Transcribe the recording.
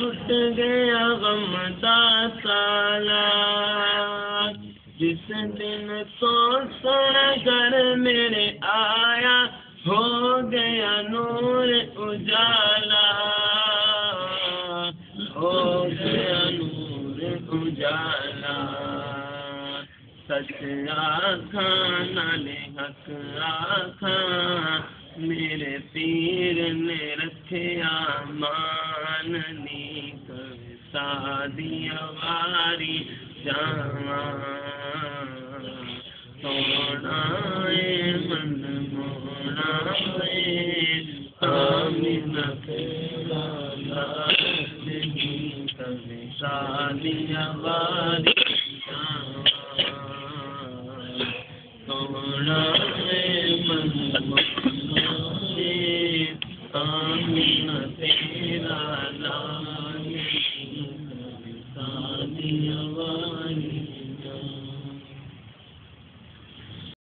ٹوٹ گیا غم دا سالہ جس دن تو سونا گھر میرے آیا ہو گیا نور اجالا ہو گیا نور اجالا سچ آنکھاں نالے حق آنکھاں میرے پیر نے رکھیا مان نی کبھی سادی واری جاواں سونا اے من مونا اے آمین تیرا لاڈ نی کبھی سادی واری سونا اے من مونا اے آمین تیرا لاڈ نی کبھی سادی واری